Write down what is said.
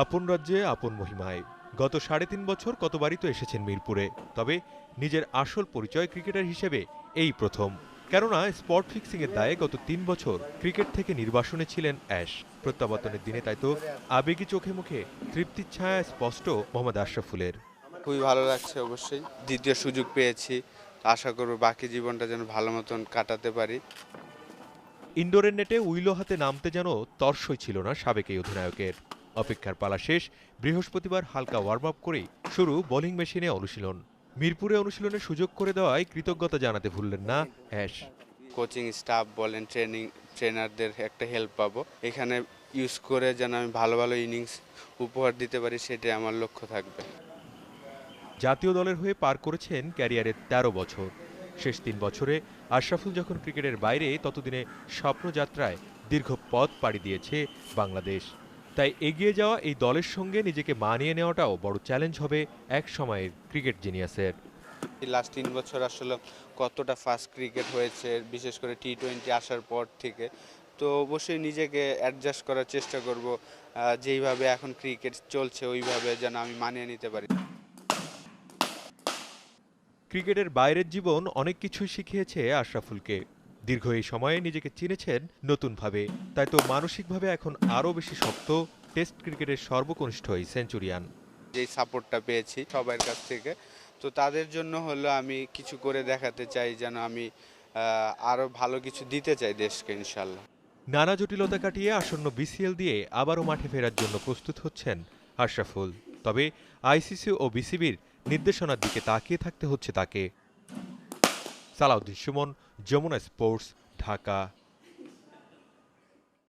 আপন রাজ্যে আপন মহিমায় গত ৩.৫ বছর কতবারই তো এসেছেন মিরপুরে, তবে নিজের আসল পরিচয় ক্রিকেটার হিসেবে এই প্রথম। কেননা স্পট ফিক্সিংয়ের দায়ে গত ৩ বছর ক্রিকেট থেকে নির্বাসনে ছিলেন অ্যাশ। প্রত্যাবর্তনের দিনে তাই তো আবেগী চোখে মুখে তৃপ্তির ছায়া স্পষ্ট মোহাম্মদ আশরাফুলের। খুবই ভালো লাগছে, অবশ্যই দ্বিতীয় সুযোগ পেয়েছি। আশা করব বাকি জীবনটা যেন ভালো মতন কাটাতে পারি। ইনডোরের নেটে উইলো হাতে নামতে যেন তর্সই ছিল না সাবেক এই অধিনায়কের। অপেক্ষার পালা শেষ, বৃহস্পতিবার হালকা ওয়ার্ম আপ করেই শুরু বোলিং মেশিনে অনুশীলন। মিরপুরে অনুশীলনের সুযোগ করে দেওয়ায় কৃতজ্ঞতা জানাতে ভুললেন না অ্যাশ। কোচিং স্টাফ বলেন, ট্রেনারদের একটা হেল্প পাবো এখানে, ইউজ করে যেন আমি ভালো ভালো ইনিংস উপহার দিতে পারি, সেটাই আমার লক্ষ্য থাকবে। জাতীয় দলের হয়ে পার করেছেন ক্যারিয়ারের ১৩ বছর। শেষ ৩ বছরে আশরাফুল যখন ক্রিকেটের বাইরে, ততদিনে স্বপ্নযাত্রায় দীর্ঘ পথ পাড়ি দিয়েছে বাংলাদেশ। তাই এগিয়ে যাওয়া এই দলের সঙ্গে নিজেকে মানিয়ে নেওয়াটাও বড় চ্যালেঞ্জ হবে এক সময়ের ক্রিকেট জিনিয়াসের। লাস্ট 3 বছর আসলে কতটা ফাস্ট ক্রিকেট হয়েছে, বিশেষ করে টি-20 আসার পর থেকে। তো অবশ্যই নিজেকে অ্যাডজাস্ট করার চেষ্টা করব, যেইভাবে এখন ক্রিকেট চলছে ওইভাবে যেন আমি মানিয়ে নিতে পারি। ক্রিকেটের বাইরের জীবন অনেক কিছুই শিখিয়েছে আশরাফুলকে। দীর্ঘ এই সময়ে নিজেকে চিনেছেন নতুনভাবে, তাই তো মানসিকভাবে এখন আরও বেশি শক্ত। টেস্ট ক্রিকেটের সর্বকনিষ্ঠ এই সেঞ্চুরিয়ান। যেই সাপোর্টটা পেয়েছি সবার কাছ থেকে, তো তাদের জন্য হলো আমি কিছু করে দেখাতে চাই, যেন আমি আরও ভালো কিছু দিতে চাই দেশকে, ইনশাল্লাহ। নানা জটিলতা কাটিয়ে আসন্ন বিসিএল দিয়ে আবারও মাঠে ফেরার জন্য প্রস্তুত হচ্ছেন আশরাফুল। তবে আইসিসি ও বিসিবির নির্দেশনার দিকে তাকিয়ে থাকতে হচ্ছে তাকে। সালাউদ্দিন সুমন, যমুনা স্পোর্টস, ঢাকা।